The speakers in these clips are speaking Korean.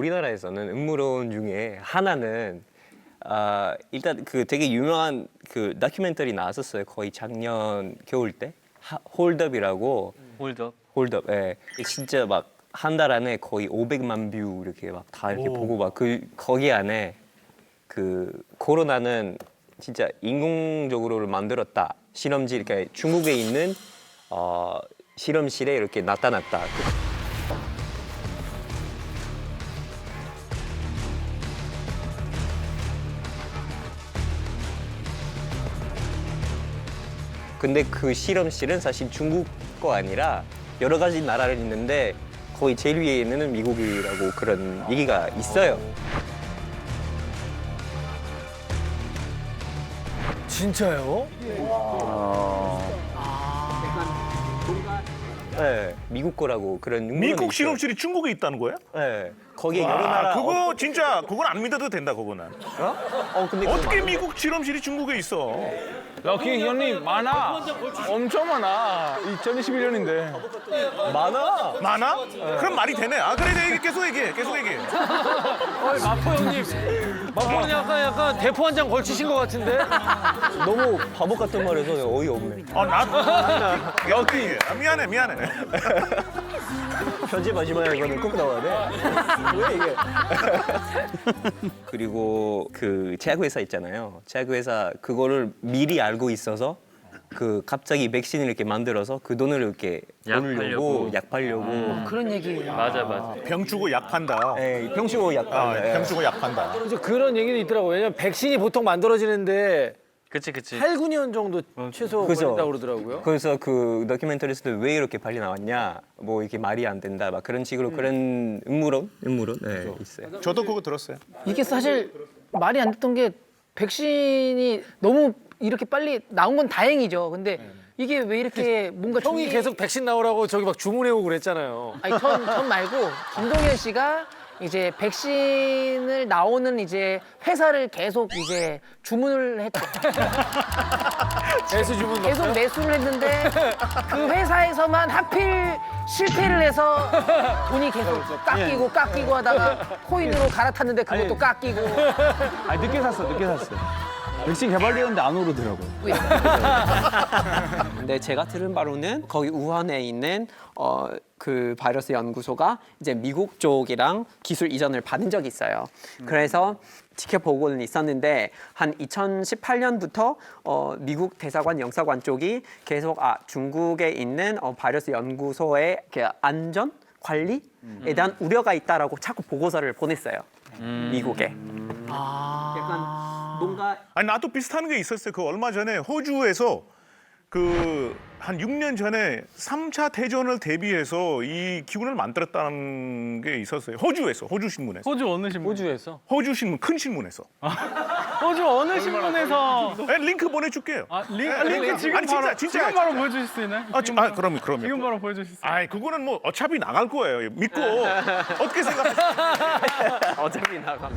우리나라에서는 음모론 중에 하나는 일단 그 되게 유명한 그 다큐멘터리 나왔었어요. 거의 작년 겨울 때 홀드업이라고. 홀드업. 예. 진짜 막 한 달 안에 거의 500만 뷰 이렇게 막 다 이렇게 보고 막 그 거기 안에 그 코로나는 진짜 인공적으로 만들었다. 실험실 그러니까 중국에 있는 실험실에 이렇게 나타났다. 근데 그 실험실은 사실 중국 거 아니라 여러 가지 나라를 있는데 거의 제일 위에 있는 미국이라고 그런 얘기가 있어요. 진짜요? 네, 미국 거라고 그런 음모론이 미국 있어요. 실험실이 중국에 있다는 거야? 네, 거기에 여러 나라. 그거 진짜 그건 안 믿어도 된다 그거는. 근데 어떻게 미국 실험실이 중국에 있어? 럭키 형님 많아. 엄청 많아. 2021년인데. 많아? 많아? 그럼 말이 되네. 그래 계속 얘기해. 마포 형님. 마포 형님 약간 대포 한 장 걸치신 것 같은데? 너무 바보 같은 말해서 어이없네. 나 여기 미안해. 편집 마지막에 이거는 꼭 나와야 돼. 왜 이게? 그리고 그 제약회사 있잖아요. 제약회사 그거를 미리 알고 있어서 그 갑자기 백신을 이렇게 만들어서 그 돈을 이렇게 벌려고 약 팔려고. 그런 얘기. 맞아. 병 주고 약 판다. 네, 병시고 약 팔려. 병 주고 약 판다. 그래서 그런 얘기도 있더라고요. 왜냐면 백신이 보통 만들어지는데 그치. 8, 9년 정도 최소 그죠. 걸린다고 그러더라고요. 그래서 그 다큐멘터리에서도 왜 이렇게 빨리 나왔냐, 뭐 이게 말이 안 된다, 막 그런 식으로 그런 음모론, 네, 있어요. 저도 그거 들었어요. 이게 사실 말이 안 됐던 게 백신이 너무 이렇게 빨리 나온 건 다행이죠. 근데 이게 왜 이렇게 뭔가 형이 계속 백신 나오라고 저기 막 주문해오고 그랬잖아요. 아니 전 말고 김동현 씨가 이제 백신을 나오는 이제 회사를 계속 이제 주문을 했죠. 배수 주문 계속 매수를 했는데 그 회사에서만 하필 실패를 해서 돈이 계속 깎이고 하다가 코인으로 갈아탔는데 그것도 깎이고. 아니 늦게 샀어. 백신 개발되었는데 안 오르더라고요. 근데 제가 들은 바로는 거기 우한에 있는 그 바이러스 연구소가 이제 미국 쪽이랑 기술 이전을 받은 적이 있어요. 그래서 지켜보고는 있었는데 한 2018년부터 미국 대사관 영사관 쪽이 계속 중국에 있는 바이러스 연구소의 그 안전 관리에 대한 우려가 있다라고 자꾸 보고서를 보냈어요. 미국에. 약간 뭔가 아니 나도 비슷한 게 있었어요. 그 얼마 전에 호주에서 그 한 6년 전에 3차 대전을 대비해서 이 기구를 만들었다는 게 있었어요. 호주 신문에서. 호주 어느 신문? 호주에서. 호주 신문 큰 신문에서. 호주 어느 신문에서? 링크 보내줄게요. 링크 지금 아니, 진짜, 바로 진짜. 지금 바로 보여주실 수 있나요? 그럼요. 지금 바로 보여주실 수 있나요? 아이 그거는 뭐 어차피 나갈 거예요. 믿고 어떻게 생각하세요? 어차피 나가.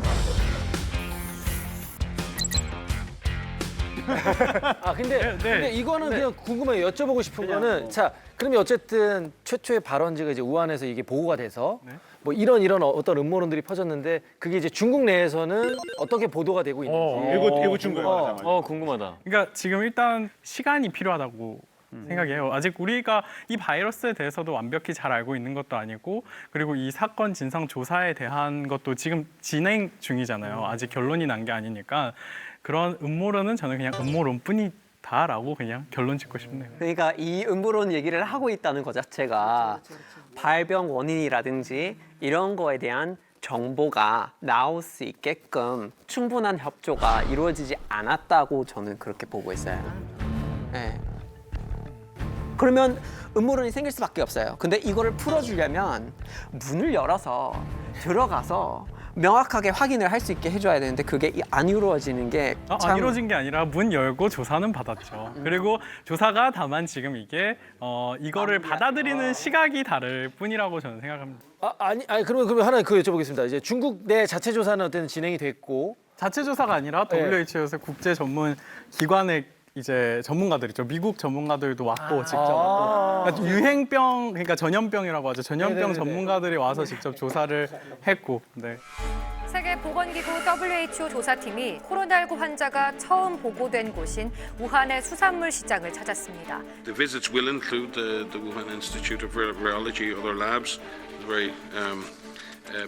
근데 이거는 그냥 궁금해요. 여쭤보고 싶은 거는 자, 그러면 어쨌든 최초의 발원지가 이제 우한에서 이게 보고가 돼서 뭐 이런 어떤 음모론들이 퍼졌는데 그게 이제 중국 내에서는 어떻게 보도가 되고 있는지. 이거 중국어. 궁금하다. 그러니까 지금 일단 시간이 필요하다고 생각해요. 아직 우리가 이 바이러스에 대해서도 완벽히 잘 알고 있는 것도 아니고 그리고 이 사건 진상 조사에 대한 것도 지금 진행 중이잖아요. 아직 결론이 난 게 아니니까 그런 음모론은 저는 그냥 음모론뿐이다라고 그냥 결론 짓고 싶네요. 그러니까 이 음모론 얘기를 하고 있다는 것 자체가 발병 원인이라든지 이런 거에 대한 정보가 나올 수 있게끔 충분한 협조가 이루어지지 않았다고 저는 그렇게 보고 있어요. 네. 그러면 음모론이 생길 수밖에 없어요. 근데 이거를 풀어주려면 문을 열어서 들어가서 명확하게 확인을 할 수 있게 해줘야 되는데 그게 안 이루어지는 게 안 이루어진 게 아니라 문 열고 조사는 받았죠. 그리고 조사가 다만 지금 이게 이거를 받아들이는 시각이 다를 뿐이라고 저는 생각합니다. 아니 그러면 하나 그 여쭤보겠습니다. 이제 중국 내 자체 조사는 어쨌든 진행이 됐고 자체 조사가 아니라 WHO에서 국제 전문 기관의 이제 전문가들 있죠. 미국 전문가들도 왔고 직접 왔고 그러니까 유행병 그러니까 전염병이라고 하죠. 전염병 전문가들이 와서 직접 조사를 했고. 네. 세계보건기구 WHO 조사팀이 코로나19 환자가 처음 보고된 곳인 우한의 수산물 시장을 찾았습니다. The visits will include the Wuhan Institute of Virology, other labs. Very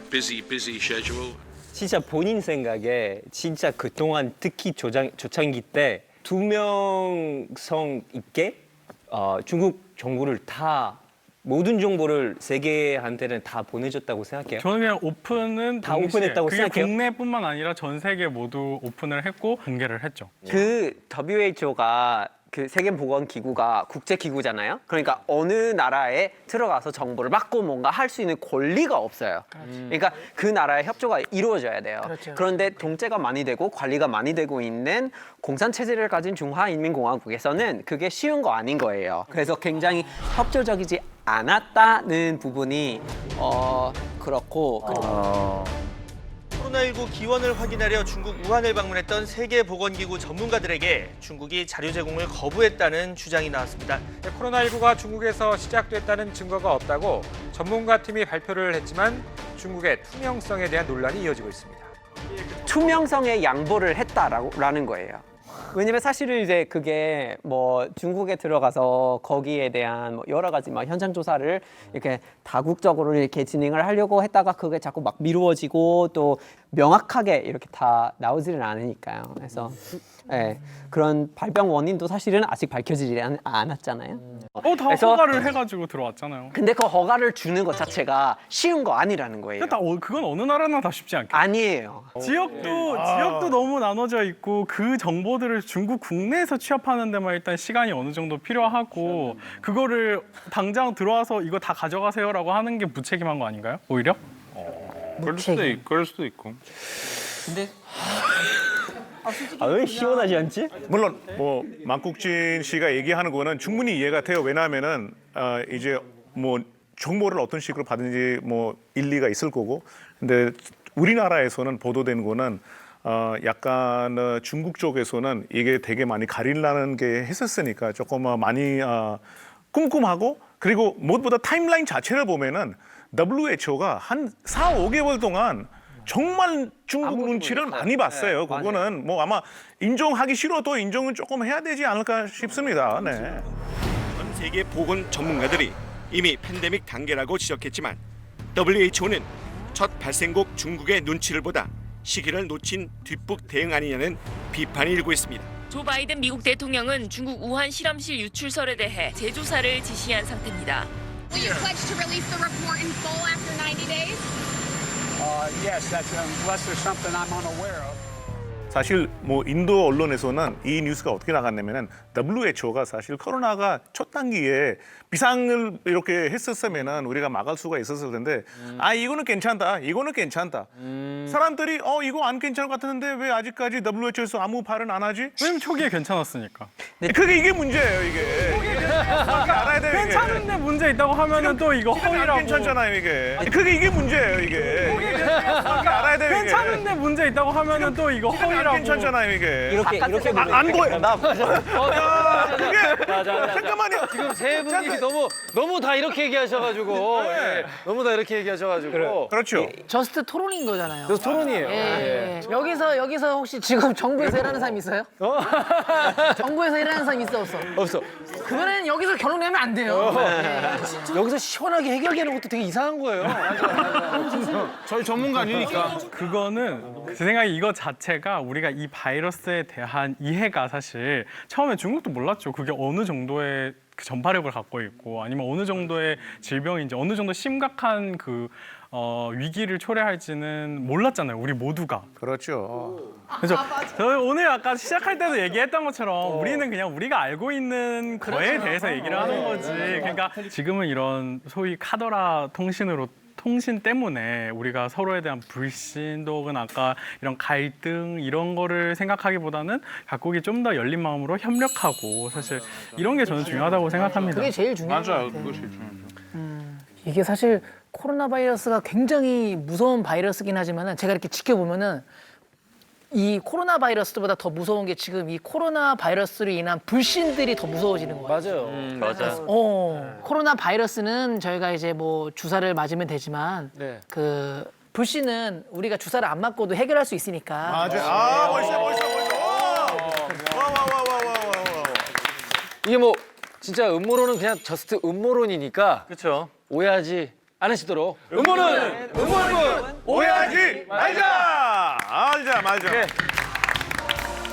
busy schedule. 진짜 본인 생각에 진짜 그동안 특히 초창기 때 2명성 있게 중국 정보를 다 모든 정보를 세계한테는 다 보내줬다고 생각해요. 저는 그냥 오픈은 다 오픈했다고 그게 생각해요? 국내뿐만 아니라 전 세계 모두 오픈을 했고 공개를 했죠. 그 WHO가 그 세계보건기구가 국제기구잖아요. 그러니까 어느 나라에 들어가서 정보를 받고 뭔가 할 수 있는 권리가 없어요. 그러니까 그 나라의 협조가 이루어져야 돼요. 그런데 통제가 많이 되고 관리가 많이 되고 있는 공산체제를 가진 중화인민공화국에서는 그게 쉬운 거 아닌 거예요. 그래서 굉장히 협조적이지 않았다는 부분이 그렇고 코로나19 기원을 확인하려 중국 우한을 방문했던 세계보건기구 전문가들에게 중국이 자료 제공을 거부했다는 주장이 나왔습니다. 코로나19가 중국에서 시작됐다는 증거가 없다고 전문가팀이 발표를 했지만 중국의 투명성에 대한 논란이 이어지고 있습니다. 투명성에 양보를 했다라는 거예요. 왜냐면 사실은 이제 그게 뭐 중국에 들어가서 거기에 대한 뭐 여러 가지 막 현장 조사를 이렇게 다국적으로 이렇게 진행을 하려고 했다가 그게 자꾸 막 미루어지고 또 명확하게 이렇게 다 나오지는 않으니까요. 그래서 그런 발병 원인도 사실은 아직 밝혀지지 않았잖아요. 다 허가를 해가지고 들어왔잖아요. 근데 그 허가를 주는 것 자체가 쉬운 거 아니라는 거예요. 그건 어느 나라나 다 쉽지 않겠죠. 아니에요. 지역도 너무 나눠져 있고 그 정보들을 중국 국내에서 취합하는 데만 일단 시간이 어느 정도 필요하고 그거를 당장 들어와서 이거 다 가져가세요라고 하는 게 무책임한 거 아닌가요? 오히려? 그럴 수도 있고. 근데 왜 시원하지 않지? 물론 뭐 만국진 씨가 얘기하는 거는 충분히 이해가 돼요. 왜냐하면은 이제 뭐 정보를 어떤 식으로 받은지 뭐 일리가 있을 거고. 근데 우리나라에서는 보도된 거는 약간 중국 쪽에서는 이게 되게 많이 가리려는 게 했었으니까 조금 많이 쿰쿰하고 그리고 무엇보다 타임라인 자체를 보면은 WHO가 한 4, 5개월 동안 정말 중국 눈치를 많이 봤어요. 그거는 뭐 아마 인정하기 싫어도 인정은 조금 해야 되지 않을까 싶습니다. 네. 전 세계 보건 전문가들이 이미 팬데믹 단계라고 지적했지만 WHO는 첫 발생국 중국의 눈치를 보다 시기를 놓친 뒷북 대응 아니냐는 비판이 일고 있습니다. 조 바이든 미국 대통령은 중국 우한 실험실 유출설에 대해 재조사를 지시한 상태입니다. Will you pledge to release the report in full after 90 days? Yes, that's unless there's something I'm unaware of. 사실 뭐 인도 언론에서는 이 뉴스가 어떻게 나갔냐면은 WHO가 사실 코로나가 첫 단기에 비상을 이렇게 했었으면은 우리가 막을 수가 있었을 텐데 이거는 괜찮다. 사람들이 이거 안 괜찮을 것 같은데 왜 아직까지 WHO에서 아무 발언 안 하지? 왜냐면 초기에 괜찮았으니까. 그게 이게 문제예요, 이게. 알아야 돼요, 이게. 괜찮은데 문제 있다고 하면은 또 이거 허위라고. 괜찮잖아요, 이게. 이게 문제예요, 이게. 알아야 돼요, 이게. 괜찮은데 문제 있다고 하면은 또 이거 허위라고. 괜찮잖아요, 이게. 이렇게 안 보여. 그게 잠깐만요. 지금 세 분이 너무 다 이렇게 얘기하셔가지고 너무 다 이렇게 얘기하셔가지고 그렇죠. 저스트 토론인 거잖아요. 그래서 토론이에요. 예. 여기서 혹시 지금 정부에서 일하는 사람 있어요? 정부에서 일하는 사람 있어 없어? 없어. 그러면 여기서 결론 내면 안 돼요. 여기서 시원하게 해결되는 것도 되게 이상한 거예요. 저희 전문가 아니니까. 그거는 제 생각에 이거 자체가 우리가 이 바이러스에 대한 이해가 사실 처음에 중국도 몰랐죠. 그게 어느 정도의 그 전파력을 갖고 있고 아니면 어느 정도의 질병인지 어느 정도 심각한 그 위기를 초래할지는 몰랐잖아요. 우리 모두가. 그렇죠. 그렇죠. 저희 오늘 아까 시작할 때도 얘기했던 것처럼 우리는 그냥 우리가 알고 있는 거에 대해서 얘기를 하는 거지. 그러니까 지금은 이런 소위 카더라 통신 때문에 우리가 서로에 대한 불신 혹은 아까 이런 갈등 이런 거를 생각하기보다는 각국이 좀 더 열린 마음으로 협력하고 사실 이런 게 저는 중요하다고 생각합니다. 그게 제일 중요한 것 맞아요. 같아요. 그거 제일 중요하죠. 이게 사실 코로나 바이러스가 굉장히 무서운 바이러스긴 하지만은 제가 이렇게 지켜보면은 이 코로나 바이러스보다 더 무서운 게 지금 이 코로나 바이러스로 인한 불신들이 더 무서워지는 거예요. 맞아요. 맞아. 코로나 바이러스는 저희가 이제 뭐 주사를 맞으면 되지만 네. 그 불신은 우리가 주사를 안 맞고도 해결할 수 있으니까. 맞아요. 아, 멋있어. 와. 이게 뭐 진짜 음모론은 그냥 저스트 음모론이니까 그렇죠. 오해하지 않으시도록 음모론 오해하지 말자. 알자. 네.